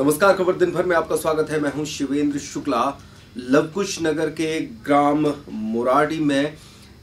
नमस्कार, खबर दिन भर में आपका स्वागत है। मैं हूं शिवेंद्र शुक्ला। लवकुश नगर के ग्राम मुराडी में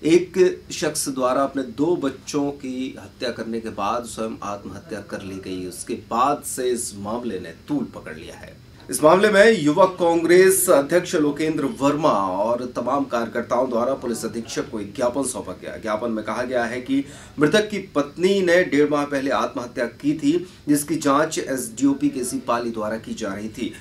एक शख्स द्वारा अपने 2 बच्चों की हत्या करने के बाद स्वयं आत्महत्या कर ली गई। उसके बाद से इस मामले ने तूल पकड़ लिया है। इस मामले में युवक कांग्रेस अध्यक्ष लोकेंद्र वर्मा और तमाम कार्यकर्ताओं द्वारा पुलिस अधीक्षक को एक ज्ञापन सौंपा गया। ज्ञापन में कहा गया है कि मृतक की पत्नी ने 1.5 माह पहले आत्महत्या की थी, जिसकी जांच एसडीओपी केसी पाली द्वारा की जा रही थी।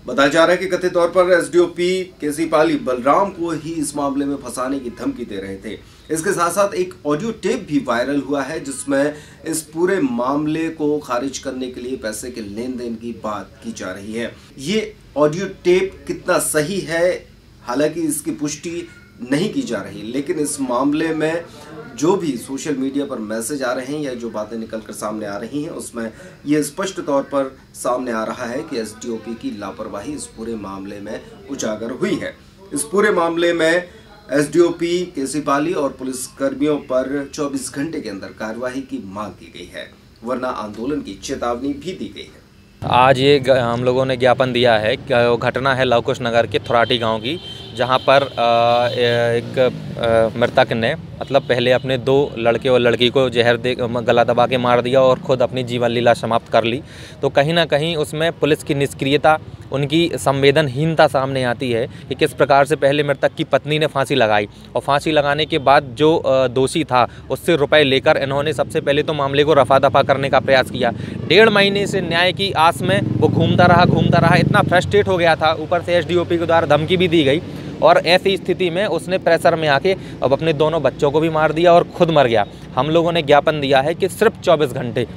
बताया जा रहा है कि कथित तौर पर एसडीओपी केसी पाली बलराम को ही इस मामले में फंसाने की धमकी दे रहे थे। इसके साथ साथ एक ऑडियो टेप भी वायरल हुआ है, जिसमें इस पूरे मामले को खारिज करने के लिए पैसे के लेन देन की बात की जा रही है। ये ऑडियो टेप कितना सही है, हालांकि इसकी पुष्टि नहीं की जा रही, लेकिन इस मामले में जो भी सोशल मीडिया पर मैसेज आ रहे हैं या जो बातें निकलकर सामने आ रही हैं, उसमें यह स्पष्ट तौर पर सामने आ रहा है कि एसडीओपी की लापरवाही इस पूरे मामले में उजागर हुई है। इस पूरे मामले में एसडीओपी केसी पाली और पुलिस कर्मियों पर 24 घंटे के अंदर कार्यवाही की मांग की गई है, वरना आंदोलन की चेतावनी भी दी गई है। आज ये हम लोगों ने ज्ञापन दिया है कि घटना है लवकुश नगर के थुराटी गांव की, जहां पर एक मृतक ने पहले अपने 2 लड़के और लड़की को जहर दे गला दबा के मार दिया और ख़ुद अपनी जीवन लीला समाप्त कर ली। तो कहीं ना कहीं उसमें पुलिस की निष्क्रियता, उनकी संवेदनहीनता सामने आती है कि किस प्रकार से पहले मृतक की पत्नी ने फांसी लगाई और फांसी लगाने के बाद जो दोषी था उससे रुपए लेकर इन्होंने सबसे पहले तो मामले को रफा दफा करने का प्रयास किया। 1.5 महीने से न्याय की आस में वो घूमता रहा, इतना फ्रस्ट्रेट हो गया था। ऊपर से एसडीओपी के द्वारा धमकी भी दी गई और ऐसी स्थिति में उसने प्रेशर में आके अब अपने दोनों बच्चों को भी मार दिया और खुद मर गया। हम लोगों ने ज्ञापन दिया है कि सिर्फ 24 घंटे,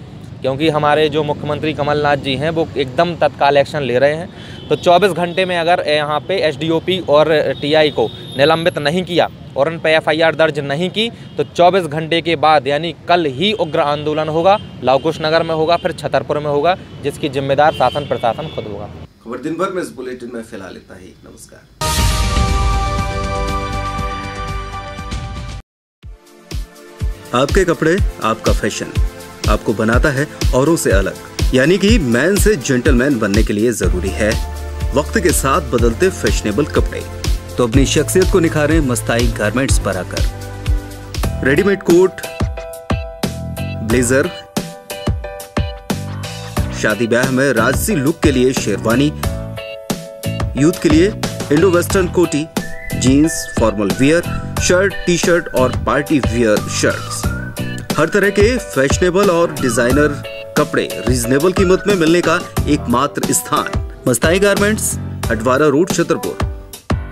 क्योंकि हमारे जो मुख्यमंत्री कमलनाथ जी हैं वो एकदम तत्काल एक्शन ले रहे हैं। तो 24 घंटे में अगर यहाँ पे एसडीओपी और टीआई को निलंबित नहीं किया और उन पर एफआईआर दर्ज नहीं की तो 24 घंटे के बाद यानी कल ही उग्र आंदोलन होगा। लवकुश नगर में होगा, फिर छतरपुर में होगा, जिसकी जिम्मेदार शासन प्रशासन खुद होगा। खबर दिन भर में इस बुलेटिन में फिलहाल इतना ही। नमस्कार। आपके कपड़े, आपका फैशन आपको बनाता है औरों से अलग, यानी कि मैन से जेंटलमैन बनने के लिए जरूरी है वक्त के साथ बदलते फैशनेबल कपड़े। तो अपनी शख्सियत को निखारें मस्ताई गारमेंट्स पर आकर। रेडीमेड कोट, ब्लेजर, शादी ब्याह में राजसी लुक के लिए शेरवानी, यूथ के लिए इंडो वेस्टर्न कोटी, jeans, formal wear, shirt, T shirt और पार्टी वियर शर्ट्स। हर तरह के फैशनेबल और डिजाइनर कपड़े रीजनेबल कीमत में मिलने का एकमात्र स्थान Mastai garments, Adwara road, Chhatarpur.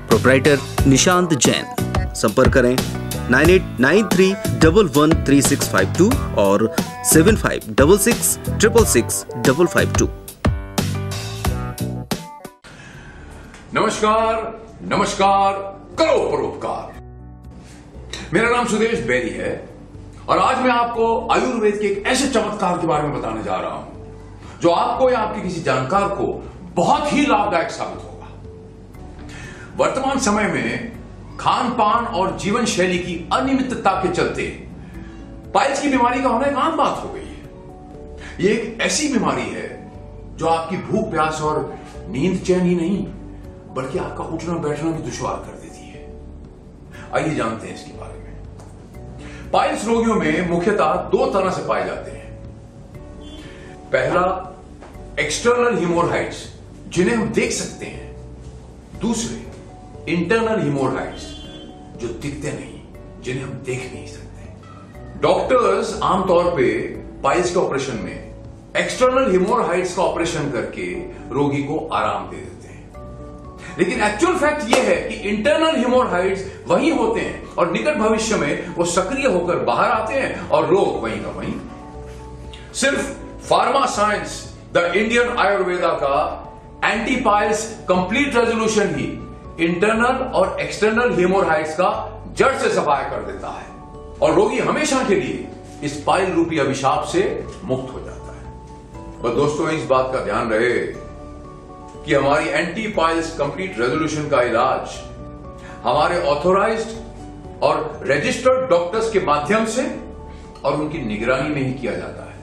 Proprietor Nishant Jain. संपर्क करें 9893113652 और 7566666552। नमस्कार, करो परोपकार। मेरा नाम सुदेश बेरी है और आज मैं आपको आयुर्वेद के एक ऐसे चमत्कार के बारे में बताने जा रहा हूं जो आपको या आपके किसी जानकार को बहुत ही लाभदायक साबित होगा। वर्तमान समय में खान पान और जीवन शैली की अनियमितता के चलते पाइल्स की बीमारी का होना एक आम बात हो गई है। ये एक ऐसी बीमारी है जो आपकी भूख, प्यास और नींद चैन ही नहीं बल्कि आपका उठना बैठना भी दुश्वार कर देती है। आइए जानते हैं इसके बारे में। पाइल्स रोगियों में मुख्यतः 2 तरह से पाए जाते हैं। पहला, एक्सटर्नल हिमोरहाइड्स जिन्हें हम देख सकते हैं। दूसरे, इंटरनल हिमोरहाइड्स जो दिखते नहीं, जिन्हें हम देख नहीं सकते। डॉक्टर्स आमतौर पे पाइल्स के ऑपरेशन में एक्सटर्नल हिमोरहाइड्स का ऑपरेशन करके रोगी को आराम दे देते हैं, लेकिन एक्चुअल फैक्ट यह है कि इंटरनल हिमोरहाइड्स वही होते हैं और निकट भविष्य में वो सक्रिय होकर बाहर आते हैं और रोग वहीं का वहीं। सिर्फ pharma science, the Indian Ayurveda का एंटी पाइल्स कंप्लीट रेजोल्यूशन ही इंटरनल और एक्सटर्नल हिमोरहाइड्स का जड़ से सफाया कर देता है और रोगी हमेशा के लिए इस पाइल रूपी अभिशाप से मुक्त हो जाता है। पर दोस्तों, इस बात का ध्यान रहे कि हमारी एंटी पाइल्स कंप्लीट रेजोल्यूशन का इलाज हमारे ऑथोराइज्ड और रजिस्टर्ड डॉक्टर्स के माध्यम से और उनकी निगरानी में ही किया जाता है।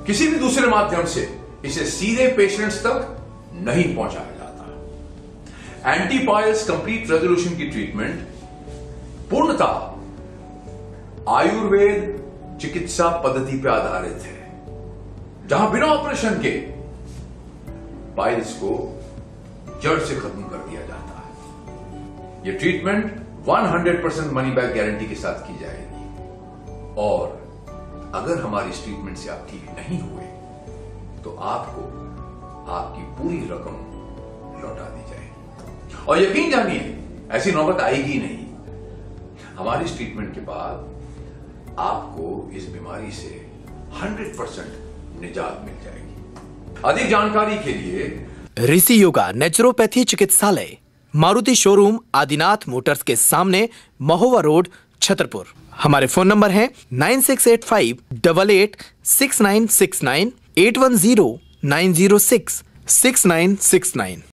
किसी भी दूसरे माध्यम से इसे सीधे पेशेंट्स तक नहीं पहुंचाया जाता। एंटीपायल्स कंप्लीट रेजोल्यूशन की ट्रीटमेंट पूर्णतः आयुर्वेद चिकित्सा पद्धति पर आधारित है, जहां बिना ऑपरेशन के पाइल्स को जड़ से खत्म कर दिया जाता है। यह ट्रीटमेंट 100% मनी बैक गारंटी के साथ की जाएगी और अगर हमारी इस ट्रीटमेंट से आप ठीक नहीं हुए तो आपको आपकी पूरी रकम लौटा दी जाएगी। और यकीन जानिए, ऐसी नौबत आएगी नहीं। हमारी इस ट्रीटमेंट के बाद आपको इस बीमारी से 100% निजात मिल जाएगी। अधिक जानकारी के लिए ऋषि योगा नेचुरोपैथी चिकित्सालय, मारुति शोरूम, आदिनाथ मोटर्स के सामने, महोवा रोड, छतरपुर। हमारे फोन नंबर है 9685 88 6969 810 906 6969।